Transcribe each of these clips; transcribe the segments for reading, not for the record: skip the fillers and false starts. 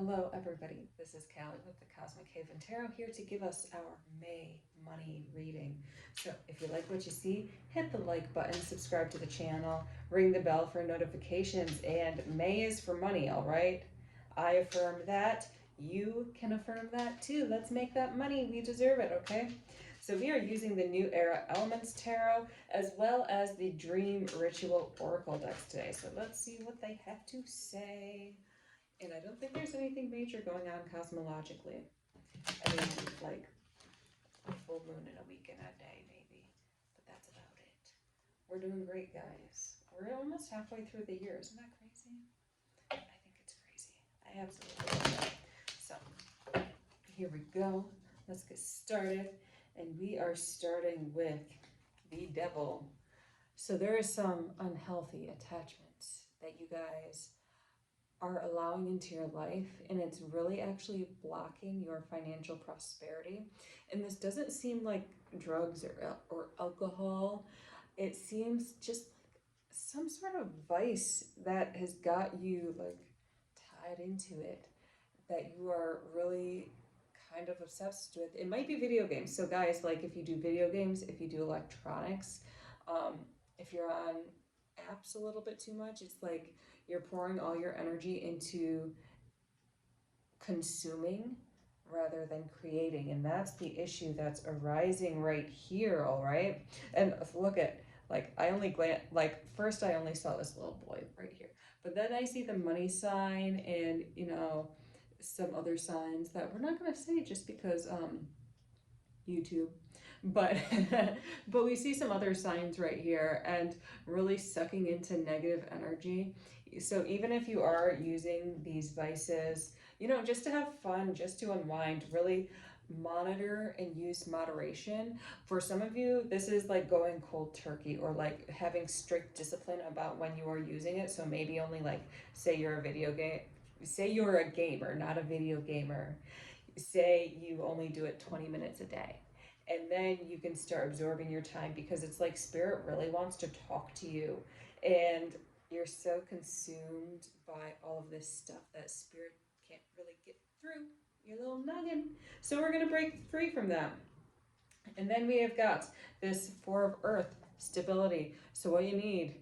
Hello, everybody. This is Callie with the Cosmic Haven Tarot here to give us our May money reading. So, if you like what you see, hit the like button, subscribe to the channel, ring the bell for notifications, and May is for money, all right? I affirm that. You can affirm that too. Let's make that money. We deserve it, okay? So, we are using the New Era Elements Tarot as well as the Dream Ritual Oracle decks today. So, let's see what they have to say. And I don't think there's anything major going on cosmologically. I mean, like a full moon in a week and a day, maybe. But that's about it. We're doing great, guys. We're almost halfway through the year. Isn't that crazy? I think it's crazy. I absolutely love that. So, here we go. Let's get started. And we are starting with the devil. So, there are some unhealthy attachments that you guys are allowing into your life, and it's really actually blocking your financial prosperity. And this doesn't seem like drugs or alcohol. It seems just like some sort of vice that has got you like tied into it, that you are really kind of obsessed with. It might be video games. So guys, like if you do video games, if you do electronics, if you're on apps a little bit too much, it's like you're pouring all your energy into consuming rather than creating. And that's the issue that's arising right here, all right? And look at, like, I only first I only saw this little boy right here. But then I see the money sign and, you know, some other signs that we're not going to say just because YouTube. But but we see some other signs right here and really sucking into negative energy. So even if you are using these vices, you know, just to have fun, just to unwind, really monitor and use moderation. For some of you, this is like going cold turkey or like having strict discipline about when you are using it. So maybe only like, say you're a gamer, not a video gamer. Say you only do it 20 minutes a day. And then you can start absorbing your time because it's like spirit really wants to talk to you. And you're so consumed by all of this stuff that spirit can't really get through your little noggin. So we're going to break free from that. And then we have got this Four of Earth, stability. So what you need,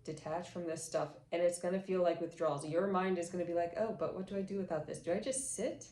detach from this stuff. And it's going to feel like withdrawals. Your mind is going to be like, oh, but what do I do without this? Do I just sit?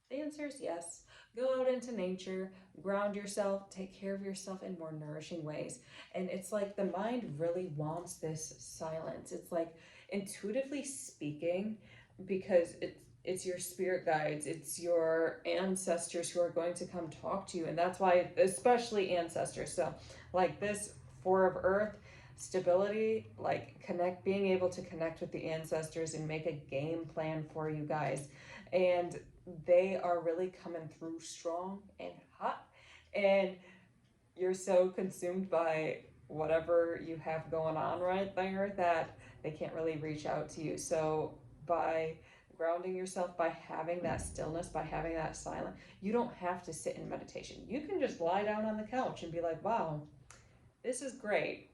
The answer is yes. Go out into nature, ground yourself, take care of yourself in more nourishing ways. And it's like the mind really wants this silence. It's like intuitively speaking, because it's your spirit guides, it's your ancestors who are going to come talk to you. And that's why, especially ancestors. So like this Four of Earth, stability, like being able to connect with the ancestors and make a game plan for you guys. And they are really coming through strong and hot, and you're so consumed by whatever you have going on right there that they can't really reach out to you. So by grounding yourself, by having that stillness, by having that silence, you don't have to sit in meditation. You can just lie down on the couch and be like, wow, this is great,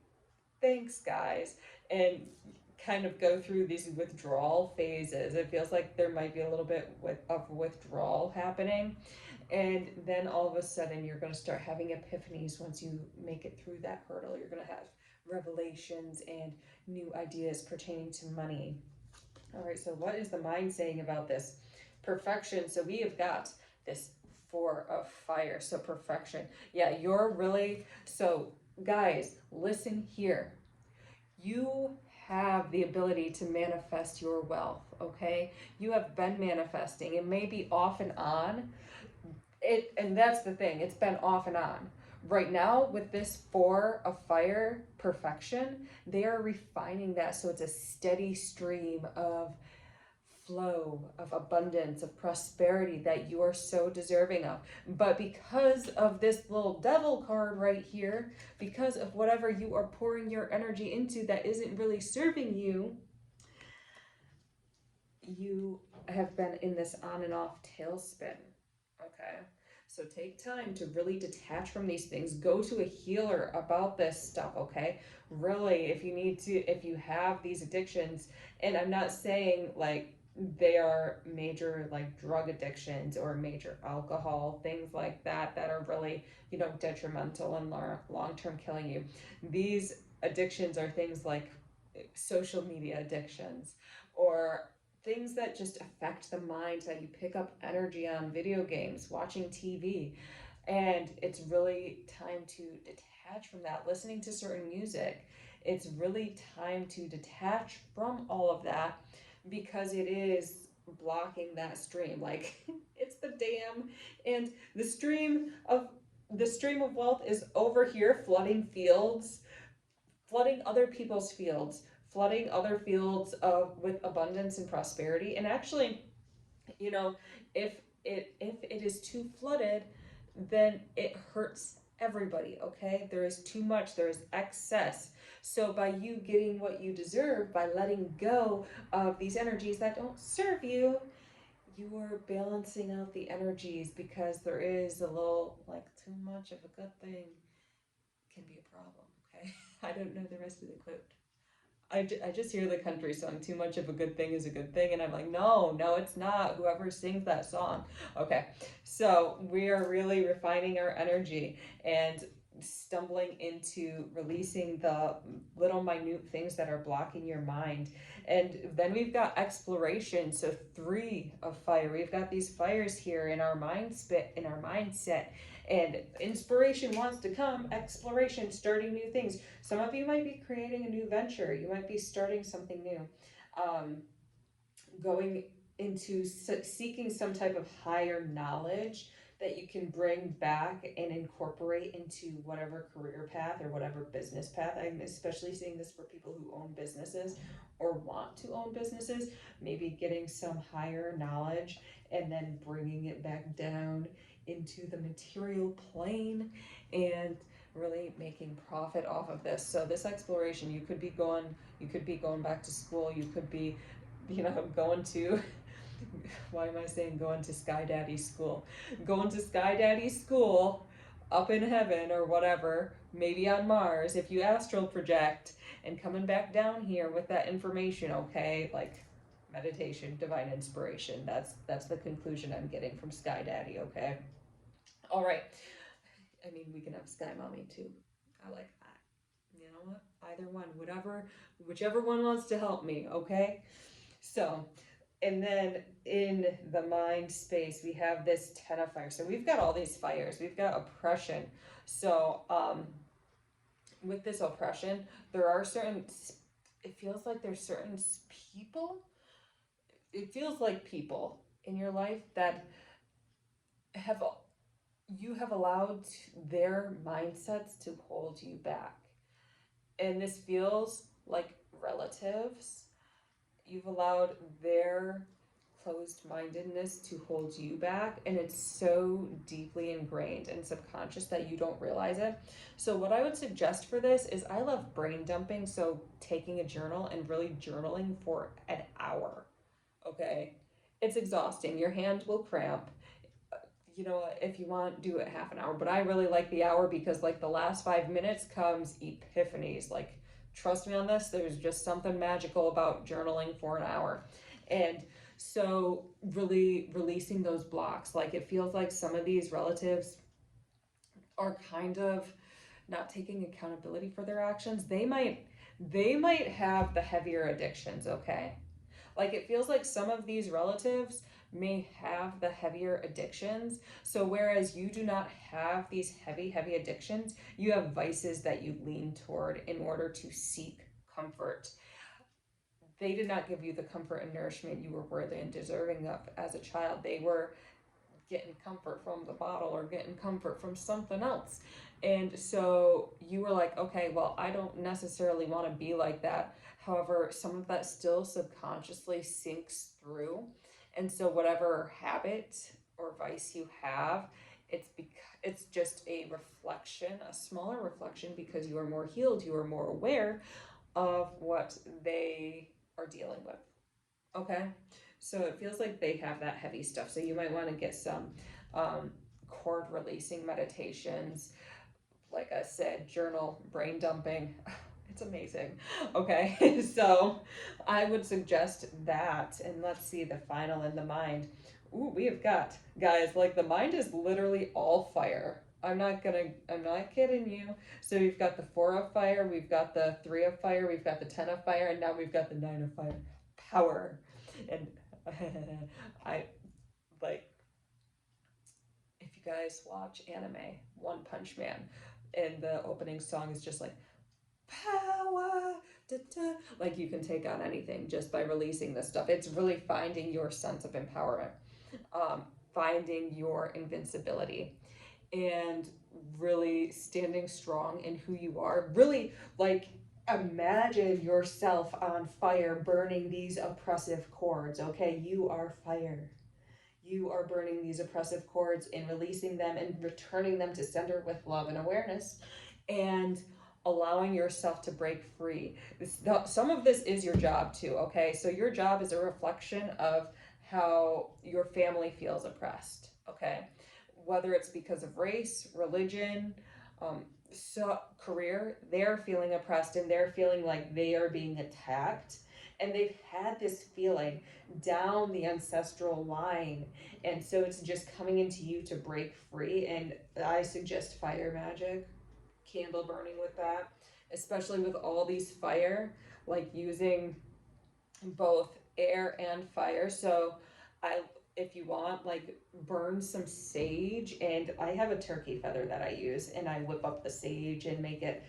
thanks guys, and kind of go through these withdrawal phases. It feels like there might be a little bit of withdrawal happening, and then all of a sudden you're going to start having epiphanies. Once you make it through that hurdle, you're going to have revelations and new ideas pertaining to money. All right, so what is the mind saying about this? Perfection. So we have got this Four of Fire. So perfection. Yeah, you're really, so guys, listen here. You have the ability to manifest your wealth, okay? You have been manifesting. It may be off and on. And that's the thing, it's been off and on. Right now, with this Four of Fire perfection, they are refining that so it's a steady stream of flow, of abundance, of prosperity that you are so deserving of. But because of this little devil card right here, because of whatever you are pouring your energy into that isn't really serving you, you have been in this on and off tailspin. Okay, so take time to really detach from these things. Go to a healer about this stuff, okay? Really, if you need to, if you have these addictions, and I'm not saying like they are major like drug addictions or major alcohol, things like that are really, detrimental and long-term killing you. These addictions are things like social media addictions, or things that just affect the mind, that you pick up energy on video games, watching TV. And it's really time to detach from that, listening to certain music. It's really time to detach from all of that, because it is blocking that stream. Like it's the dam, and the stream of wealth is over here flooding fields, flooding other people's fields, flooding other fields of with abundance and prosperity. And actually, you know, if if it is too flooded, then it hurts everybody. Okay, there is too much, there is excess. So by you getting what you deserve, by letting go of these energies that don't serve you, you are balancing out the energies, because there is a little, like, too much of a good thing can be a problem. Okay, I don't know the rest of the quote. I just hear the country song, too much of a good thing is a good thing. And I'm like, no, no, it's not. Whoever sings that song. Okay. So we are really refining our energy and stumbling into releasing the little minute things that are blocking your mind. And then we've got exploration. So 3 of fire. We've got these fires here in our mindset. And inspiration wants to come, exploration, starting new things. Some of you might be creating a new venture. You might be starting something new, um, going into seeking some type of higher knowledge that you can bring back and incorporate into whatever career path or whatever business path. I'm especially seeing this for people who own businesses or want to own businesses. Maybe getting some higher knowledge and then bringing it back down into the material plane and really making profit off of this. So this exploration, you could be going back to school, you could be, going to, why am I saying going to Sky Daddy school? Going to Sky Daddy school up in heaven or whatever, maybe on Mars, if you astral project, and coming back down here with that information, okay? Like meditation, divine inspiration. That's the conclusion I'm getting from Sky Daddy, okay? All right. I mean, we can have Sky Mommy too. I like that. You know what? Either one, whichever one wants to help me, okay? So, and then in the mind space, we have this 10 of fire. So we've got all these fires. We've got oppression. So, with this oppression, there are certain, it feels like there's certain people, it feels like people in your life that have, you have allowed their mindsets to hold you back. And this feels like relatives. You've allowed their closed mindedness to hold you back, and it's so deeply ingrained and subconscious that you don't realize it. So what I would suggest for this is, I love brain dumping, so taking a journal and really journaling for an hour. Okay, it's exhausting, your hand will cramp. You know, if you want, do it half an hour, but I really like the hour, because like the last 5 minutes comes epiphanies. Like, trust me on this, there's just something magical about journaling for an hour. And so really releasing those blocks. Like, it feels like some of these relatives are kind of not taking accountability for their actions. They might have the heavier addictions, okay? Like, it feels like some of these relatives may have the heavier addictions. So whereas you do not have these heavy addictions, you have vices that you lean toward in order to seek comfort. They did not give you the comfort and nourishment you were worthy and deserving of as a child. They were getting comfort from the bottle or getting comfort from something else. And so you were like, okay, well, I don't necessarily want to be like that. However, some of that still subconsciously sinks through. And so whatever habit or vice you have, it's just a reflection, a smaller reflection, because you are more healed, you are more aware of what they are dealing with. Okay, so it feels like they have that heavy stuff. So you might want to get some cord releasing meditations. Like I said, journal, brain dumping. It's amazing. Okay, so I would suggest that, and let's see the final in the mind. Ooh, we have got guys like the mind is literally all fire. I'm not kidding you. So we've got the four of fire, we've got the three of fire, we've got the 10 of fire, and now we've got the nine of fire. Power. And I like if you guys watch anime, One Punch Man, and the opening song is just like power, da, da. Like you can take on anything just by releasing this stuff. It's really finding your sense of empowerment, um, finding your invincibility, and really standing strong in who you are. Really, like, imagine yourself on fire burning these oppressive cords, okay? You are fire. You are burning these oppressive cords and releasing them and returning them to center with love and awareness and allowing yourself to break free. Some of this is your job too, okay? So your job is a reflection of how your family feels oppressed, okay? Whether it's because of race, religion, so career, they're feeling oppressed and they're feeling like they are being attacked. And they've had this feeling down the ancestral line, and so it's just coming into you to break free. And I suggest fire magic, candle burning with that, especially with all these fire, like using both air and fire. So I if you want, like, burn some sage, and I have a turkey feather that I use, and I whip up the sage and make it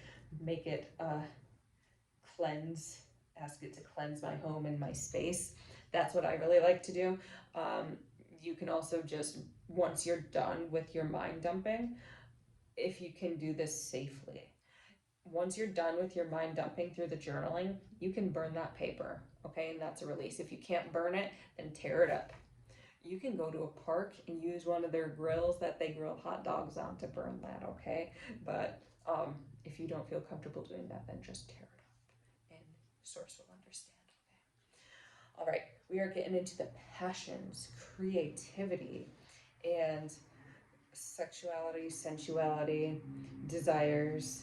cleanse, ask it to cleanse my home and my space. That's what I really like to do. Um, you can also just, once you're done with your mind dumping, if you can do this safely, once you're done with your mind dumping through the journaling, you can burn that paper, okay? And that's a release. If you can't burn it, then tear it up. You can go to a park and use one of their grills that they grill hot dogs on to burn that, okay? But if you don't feel comfortable doing that, then just tear it up and source will understand, okay? All right, we are getting into the passions, creativity, and sexuality, sensuality, desires,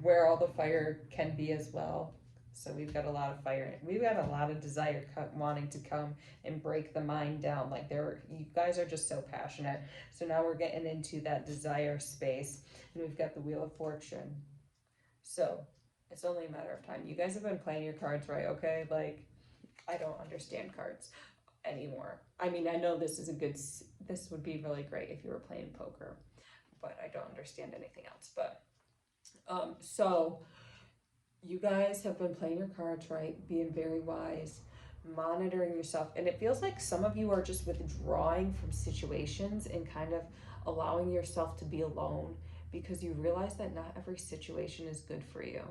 where all the fire can be as well. So we've got a lot of fire. We've got a lot of desire wanting to come and break the mind down. Like you guys are just so passionate. So now we're getting into that desire space, and we've got the Wheel of Fortune. So it's only a matter of time. You guys have been playing your cards right, okay? Like I don't understand cards anymore. I mean, I know this is a good, this would be really great if you were playing poker, but I don't understand anything else. But so you guys have been playing your cards right, being very wise, monitoring yourself, and it feels like some of you are just withdrawing from situations and kind of allowing yourself to be alone because you realize that not every situation is good for you.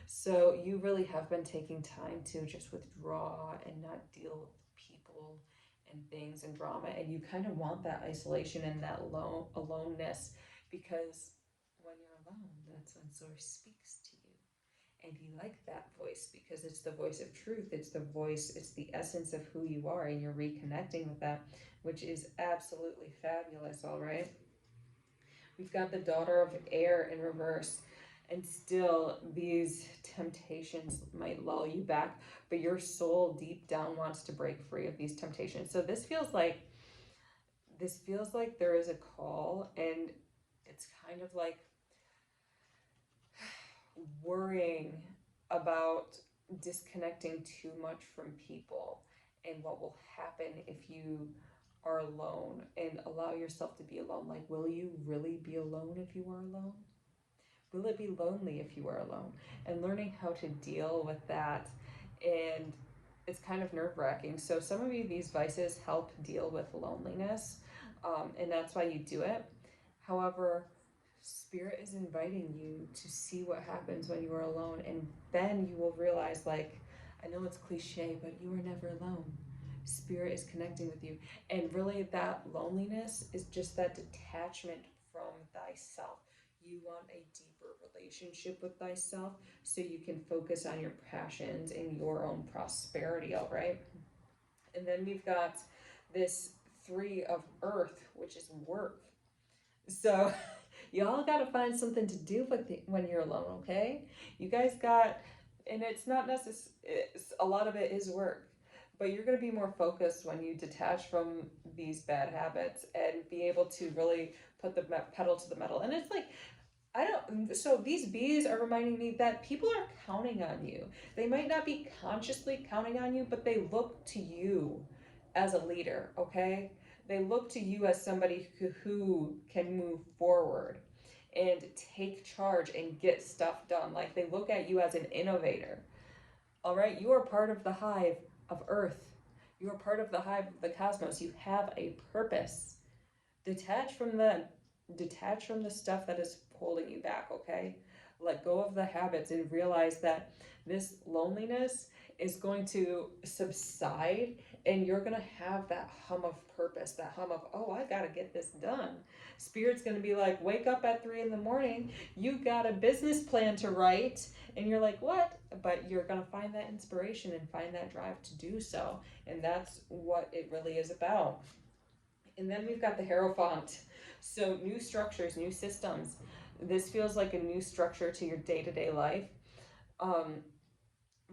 So you really have been taking time to just withdraw and not deal with people and things and drama, and you kind of want that isolation and that aloneness, because when you're alone, that's when source speaks to you, and you like that voice because it's the voice of truth, it's the voice, it's the essence of who you are, and you're reconnecting with that, which is absolutely fabulous. All right, we've got the daughter of air in reverse, and still these temptations might lull you back, but your soul deep down wants to break free of these temptations. So this feels like there is a call, and it's kind of like worrying about disconnecting too much from people and what will happen if you are alone, and allow yourself to be alone. Like, will you really be alone if you are alone? Will it be lonely if you are alone? And learning how to deal with that. And it's kind of nerve wracking. So, some of you, these vices help deal with loneliness, and that's why you do it. However, Spirit is inviting you to see what happens when you are alone, and then you will realize, like, I know it's cliche, but you are never alone. Spirit is connecting with you. And really, that loneliness is just that detachment from thyself. You want a deeper relationship with thyself so you can focus on your passions and your own prosperity, all right? And then we've got this three of earth, which is work. So Y'all got to find something to do when you're alone, okay? You guys got, and it's not necessary, a lot of it is work, but you're going to be more focused when you detach from these bad habits and be able to really put the pedal to the metal. And it's like, I don't, so these bees are reminding me that people are counting on you. They might not be consciously counting on you, but they look to you as a leader, okay? They look to you as somebody who can move forward and take charge and get stuff done. Like they look at you as an innovator, all right? You are part of the hive of Earth. You are part of the hive of the cosmos. You have a purpose. Detach from the detach from the stuff that is holding you back, okay? Let go of the habits and realize that this loneliness is going to subside and you're going to have that hum of purpose, that hum of, oh, I got to get this done. Spirit's going to be like, wake up at 3 in the morning. You got a business plan to write. And you're like, what? But you're going to find that inspiration and find that drive to do so. And that's what it really is about. And then we've got the Hierophant. So new structures, new systems. This feels like a new structure to your day-to-day life. Um,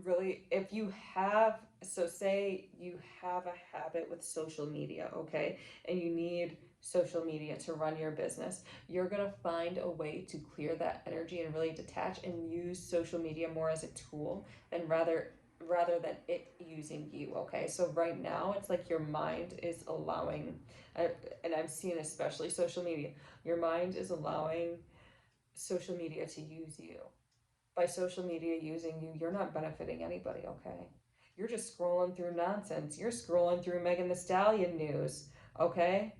Really, if you have, so say you have a habit with social media, okay, and you need social media to run your business, you're gonna find a way to clear that energy and really detach and use social media more as a tool than rather than it using you, okay? So right now it's like your mind is allowing, and I'm seeing especially social media, your mind is allowing social media to use you. By social media using you, you're not benefiting anybody, okay? You're just scrolling through nonsense. You're scrolling through Megan the Stallion news, okay?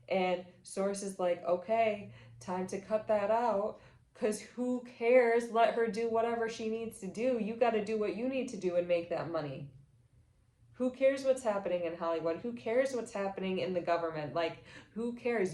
And sources like, okay, time to cut that out because who cares? Let her do whatever she needs to do. You got to do what you need to do and make that money. Who cares what's happening in Hollywood? Who cares what's happening in the government? Like, who cares?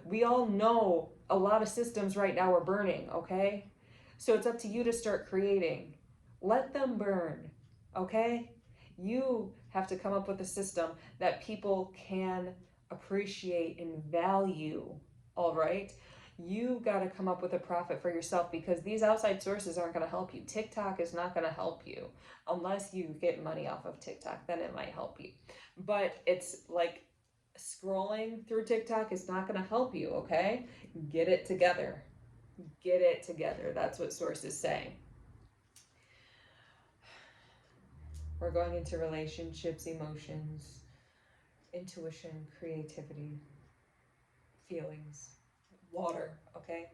We all know a lot of systems right now are burning, okay? So it's up to you to start creating. Let them burn, okay? You have to come up with a system that people can appreciate and value, all right? You got to come up with a profit for yourself because these outside sources aren't going to help you. TikTok is not going to help you unless you get money off of TikTok, then it might help you. But it's like scrolling through TikTok is not going to help you, okay? Get it together. Get it together. That's what sources say. We're going into relationships, emotions, intuition, creativity, feelings, water, okay?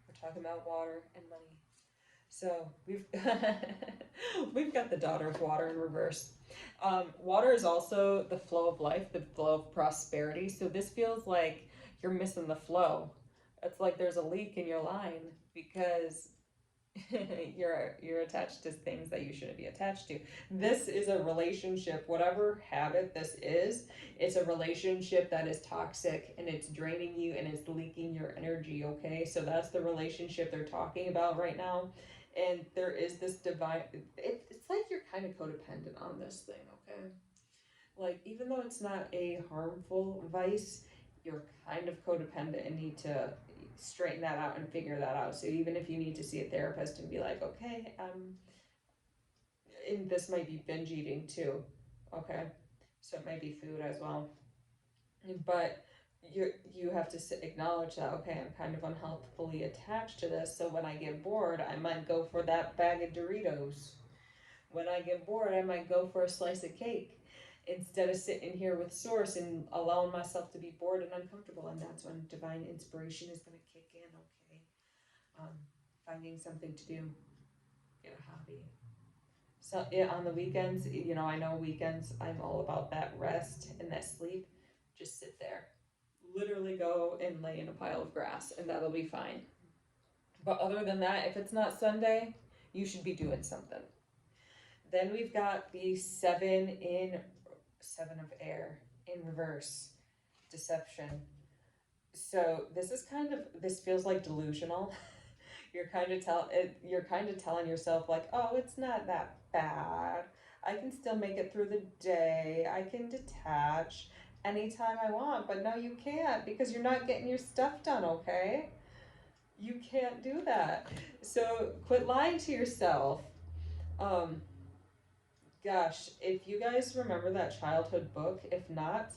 We're talking about water and money. So we've we've got the daughter of water in reverse. Water is also the flow of life, the flow of prosperity. So this feels like you're missing the flow. It's like there's a leak in your line because you're attached to things that you shouldn't be attached to. This is a relationship, whatever habit this is, it's a relationship that is toxic and it's draining you and it's leaking your energy, okay? So that's the relationship they're talking about right now. And there is this divine, it's like you're kind of codependent on this thing, okay? Like, even though it's not a harmful vice, you're kind of codependent and need to straighten that out and figure that out. So even if you need to see a therapist and be like, okay, and this might be binge eating too, okay? So it might be food as well. But you have to acknowledge that, okay, I'm kind of unhealthfully attached to this. So when I get bored, I might go for that bag of Doritos. When I get bored, I might go for a slice of cake instead of sitting here with source and allowing myself to be bored and uncomfortable. And that's when divine inspiration is going to kick in, okay? um, Finding something to do, get a hobby. So yeah, on the weekends, I know weekends I'm all about that rest and that sleep. Just sit there, literally go and lay in a pile of grass and that'll be fine. But other than that, if it's not Sunday, you should be doing something. Then we've got the seven of air in reverse, deception. So this feels like delusional. You're kind of telling yourself like, oh, it's not that bad. I can still make it through the day. I can detach anytime I want. But no, you can't because you're not getting your stuff done, okay? You can't do that. So quit lying to yourself. Um, Gosh, if you guys remember that childhood book, if not,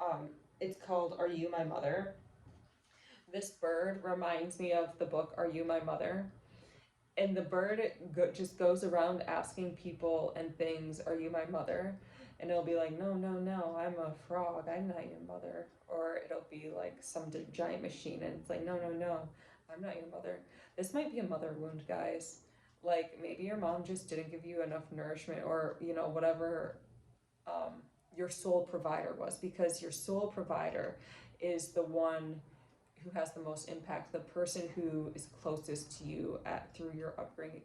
um, it's called Are You My Mother? This bird reminds me of the book Are You My Mother? And the bird just goes around asking people and things, Are you my mother? And it'll be like, No, no, no, I'm a frog, I'm not your mother. Or it'll be like some giant machine, and it's like, No, no, no, I'm not your mother. This might be a mother wound, guys. Like maybe your mom just didn't give you enough nourishment, or whatever um, your soul provider was, because your soul provider is the one who has the most impact. The person who is closest to you through your upbringing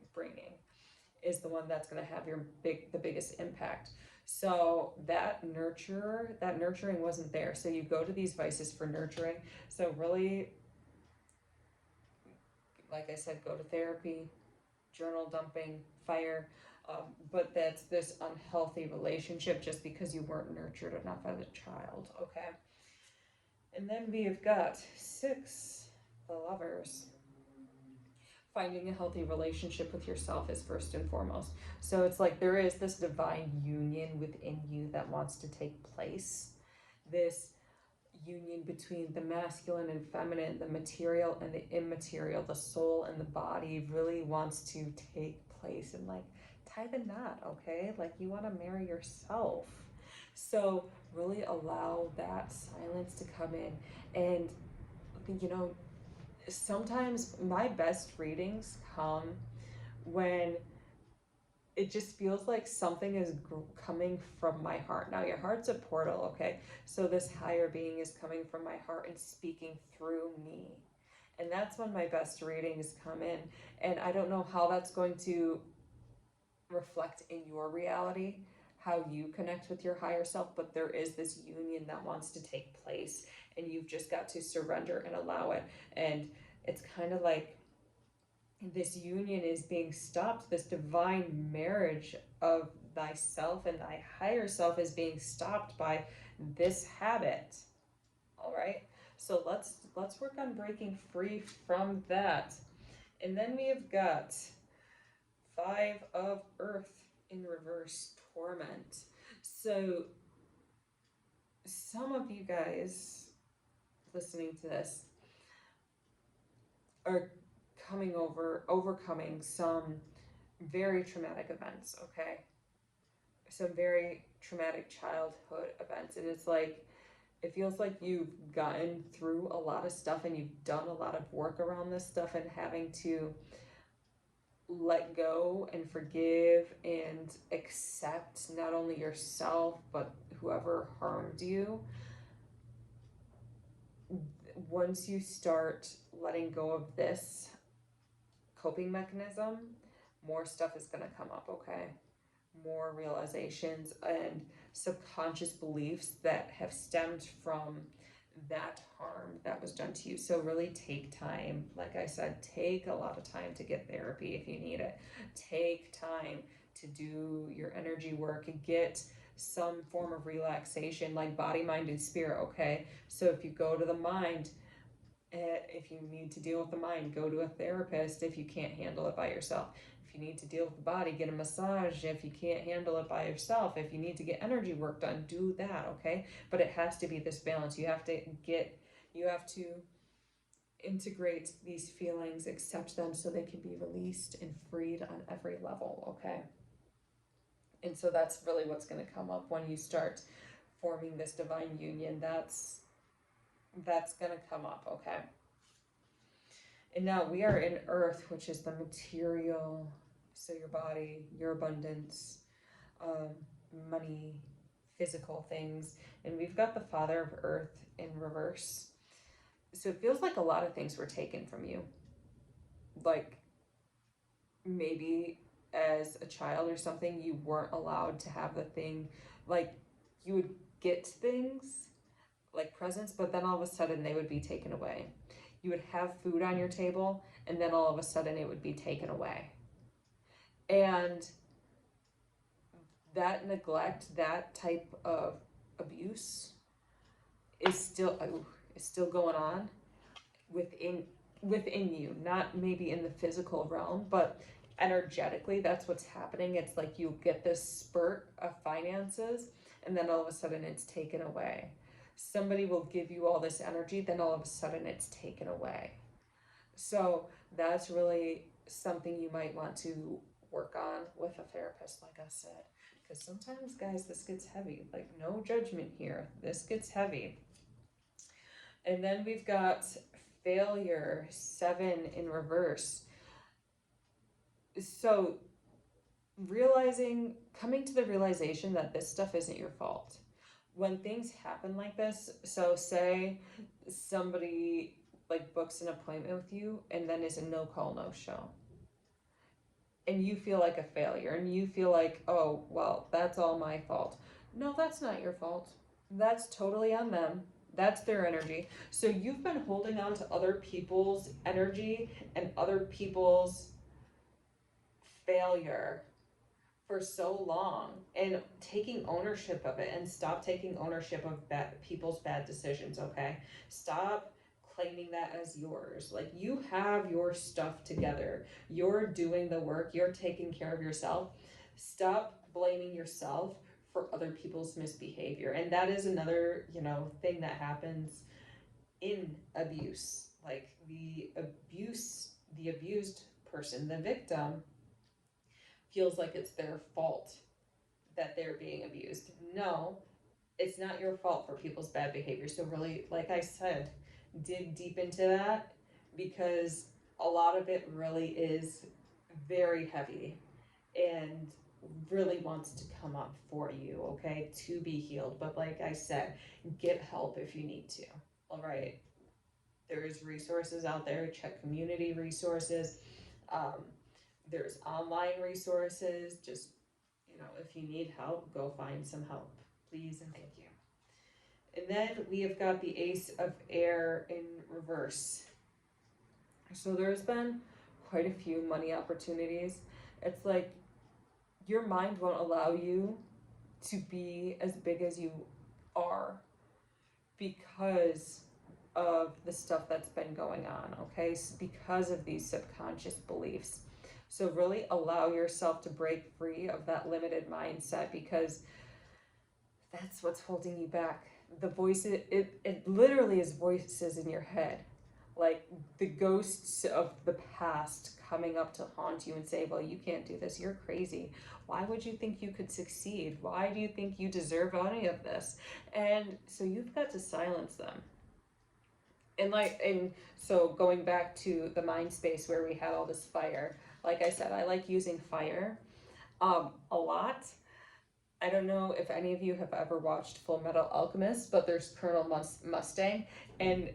is the one that's going to have the biggest impact. So that nurturing wasn't there. So you go to these vices for nurturing. So really, like I said, go to therapy, journal dumping, fire. But that's this unhealthy relationship just because you weren't nurtured enough as a child. Okay. And then we've got 6, the lovers. Finding a healthy relationship with yourself is first and foremost. So it's like there is this divine union within you that wants to take place. This union between the masculine and feminine, the material and the immaterial, the soul and the body really wants to take place, and like tie the knot, okay? Like you want to marry yourself. So really allow that silence to come in. And you know, sometimes my best readings come when it just feels like something is coming from my heart. Now, your heart's a portal, okay? So this higher being is coming from my heart and speaking through me. And that's when my best readings come in. And I don't know how that's going to reflect in your reality, how you connect with your higher self, but there is this union that wants to take place, and you've just got to surrender and allow it. And it's kind of like this union is being stopped, this divine marriage of thyself and thy higher self is being stopped by this habit. All right, so let's work on breaking free from that. And then we have got 5 of earth in reverse, torment. So some of you guys listening to this are overcoming some very traumatic events, okay? Some very traumatic childhood events. And it's like, it feels like you've gotten through a lot of stuff and you've done a lot of work around this stuff, and having to let go and forgive and accept not only yourself but whoever harmed you. Once you start letting go of this coping mechanism, more stuff is going to come up, okay? More realizations and subconscious beliefs that have stemmed from that harm that was done to you. So really take time. Like I said, take a lot of time to get therapy if you need it. Take time to do your energy work and get some form of relaxation, like body, mind, and spirit, okay? So if you go to the mind, if you need to deal with the mind, go to a therapist if you can't handle it by yourself. If you need to deal with the body, get a massage if you can't handle it by yourself. If you need to get energy work done, do that, okay? But it has to be this balance. You have to integrate these feelings, accept them so they can be released and freed on every level, okay? And so that's really what's going to come up when you start forming this divine union. That's going to come up, okay? And now we are in earth, which is the material, so your body, your abundance, um, money, physical things. And we've got the father of earth in reverse. So it feels like a lot of things were taken from you. Like maybe as a child or something, you weren't allowed to have the thing. Like you would get things like presents, but then all of a sudden they would be taken away. You would have food on your table, and then all of a sudden it would be taken away. And that neglect, that type of abuse is still going on within within you, not maybe in the physical realm, but energetically, that's what's happening. It's like you get this spurt of finances, and then all of a sudden it's taken away. Somebody will give you all this energy, then all of a sudden it's taken away. So that's really something you might want to work on with a therapist, like I said. Because sometimes, guys, this gets heavy. Like, no judgment here. This gets heavy. And then we've got failure, 7 in reverse. So coming to the realization that this stuff isn't your fault. When things happen like this, so say somebody like books an appointment with you and then is a no call, no show. And you feel like a failure and you feel like, oh, well, that's all my fault. No, that's not your fault. That's totally on them. That's their energy. So you've been holding on to other people's energy and other people's failure for so long, and taking ownership of it, and stop taking ownership of people's bad decisions. Okay, stop claiming that as yours. Like, you have your stuff together, you're doing the work, you're taking care of yourself. Stop blaming yourself for other people's misbehavior. And that is another, thing that happens in abuse. Like, the abused person, the victim, feels like it's their fault that they're being abused. No, it's not your fault for people's bad behavior. So, really, like I said, dig deep into that, because a lot of it really is very heavy and really wants to come up for you, okay, to be healed. But like I said, get help if you need to. All right. There's resources out there. Check community resources. Um, there's online resources. Just, if you need help, go find some help, please and thank you. And then we have got the Ace of Air in reverse. So there's been quite a few money opportunities. It's like your mind won't allow you to be as big as you are because of the stuff that's been going on, okay? So because of these subconscious beliefs. So really allow yourself to break free of that limited mindset, because that's what's holding you back. The voices, it literally is voices in your head, like the ghosts of the past coming up to haunt you and say, well, you can't do this, you're crazy, why would you think you could succeed, why do you think you deserve any of this? And so you've got to silence them. And so going back to the mind space where we had all this fire, like I said, I like using fire a lot. I don't know if any of you have ever watched Full Metal Alchemist, but there's Colonel Mustang, and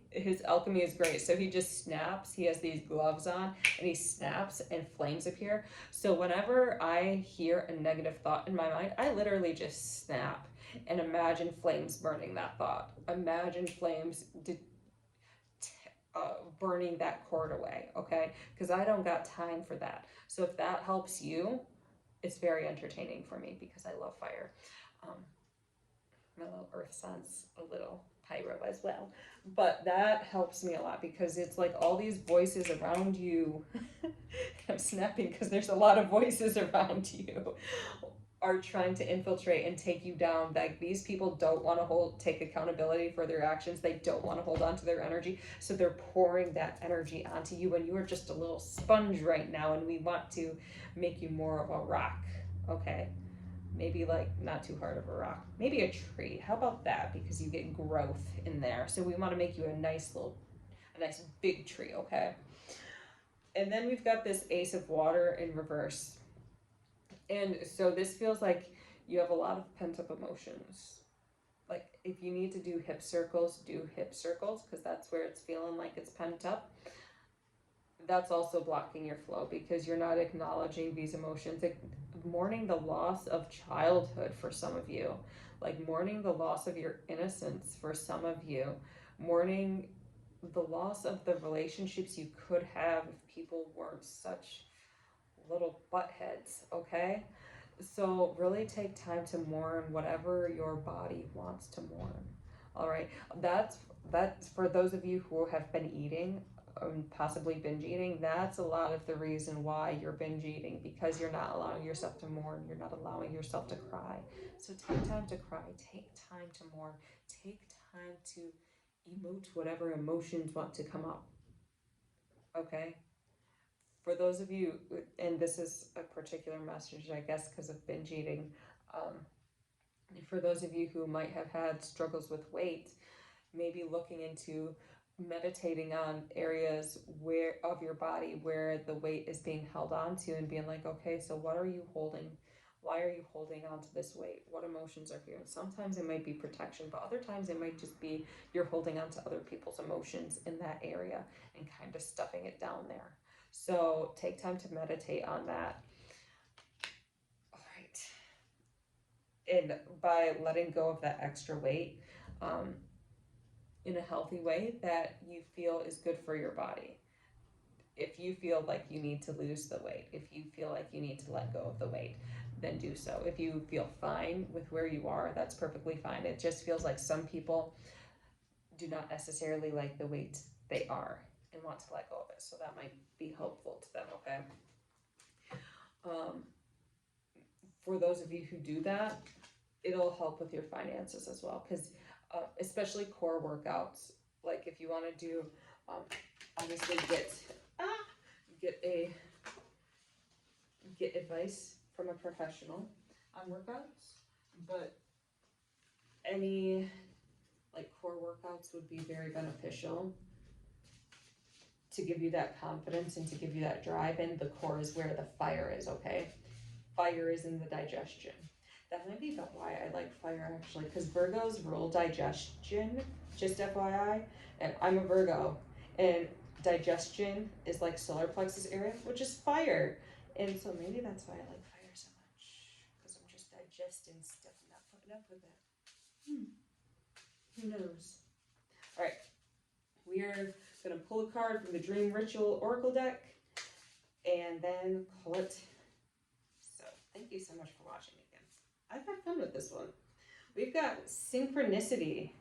his alchemy is great. So he just snaps, he has these gloves on, and he snaps and flames appear. So whenever I hear a negative thought in my mind, I literally just snap and imagine flames burning that thought. Imagine flames burning that cord away, okay? Because I don't got time for that. So if that helps you, it's very entertaining for me because I love fire. My little earth son's a little pyro as well. But that helps me a lot because it's like all these voices around you. I'm snapping because there's a lot of voices around you are trying to infiltrate and take you down. Like, these people don't want to take accountability for their actions. They don't want to hold on to their energy. So they're pouring that energy onto you, and you are just a little sponge right now, and we want to make you more of a rock, okay? Maybe like not too hard of a rock. Maybe a tree. How about that? Because you get growth in there. So we want to make you a nice big tree, okay? And then we've got this Ace of Water in reverse. And so this feels like you have a lot of pent-up emotions. Like, if you need to do hip circles, do hip circles, because that's where it's feeling like it's pent up. That's also blocking your flow because you're not acknowledging these emotions. Mourning the loss of childhood for some of you, like mourning the loss of your innocence for some of you, mourning the loss of the relationships you could have if people weren't such little butt heads, okay? So really take time to mourn whatever your body wants to mourn. All right, that's for those of you who have been eating possibly binge eating, that's a lot of the reason why you're binge eating, because you're not allowing yourself to mourn, you're not allowing yourself to cry. So take time to cry, take time to mourn, take time to emote whatever emotions want to come up. Okay? For those of you, and this is a particular message, I guess, because of binge eating, um, for those of you who might have had struggles with weight, maybe looking into meditating on areas where of your body where the weight is being held onto, and being like, okay, so what are you holding? Why are you holding on to this weight? What emotions are here? Sometimes it might be protection, but other times it might just be you're holding on to other people's emotions in that area and kind of stuffing it down there. So take time to meditate on that. All right. And by letting go of that extra weight, um, in a healthy way that you feel is good for your body. If you feel like you need to lose the weight, if you feel like you need to let go of the weight, then do so. If you feel fine with where you are, that's perfectly fine. It just feels like some people do not necessarily like the weight they are and want to let go of it. So that might be helpful to them, okay? Um, for those of you who do that, it'll help with your finances as well, because especially core workouts, like if you want to do, um, obviously get a get advice from a professional on workouts, but any like core workouts would be very beneficial to give you that confidence and to give you that drive. And the core is where the fire is, okay? Fire is in the digestion. That might be why I like fire, actually, because Virgos rule digestion, just FYI. And I'm a Virgo, and digestion is like solar plexus area, which is fire. And so maybe that's why I like fire so much, because I'm just digesting stuff and not putting up with it. Who knows? All right, we are going to pull a card from the Dream Ritual Oracle deck and then call it. So thank you so much for watching again. I've had fun with this one. We've got synchronicity.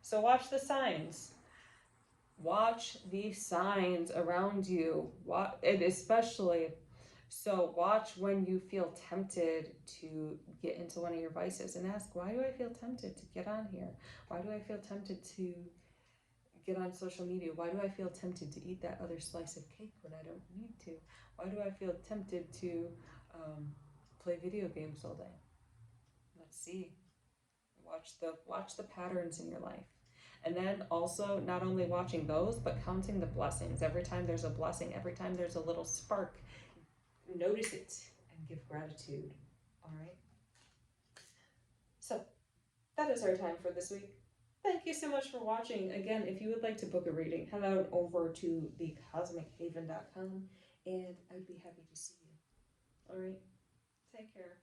So watch the signs. Watch the signs around you. And especially, so watch when you feel tempted to get into one of your vices and ask, why do I feel tempted to get on here? Why do I feel tempted to get on social media? Why do I feel tempted to eat that other slice of cake when I don't need to? Why do I feel tempted to play video games all day? Let's see. Watch the patterns in your life. And then also not only watching those, but counting the blessings. Every time there's a blessing, every time there's a little spark, notice it and give gratitude. All right. So that is our time for this week. Thank you so much for watching. Again, if you would like to book a reading, head on over to thecosmichaven.com and I'd be happy to see you. All right. Take care.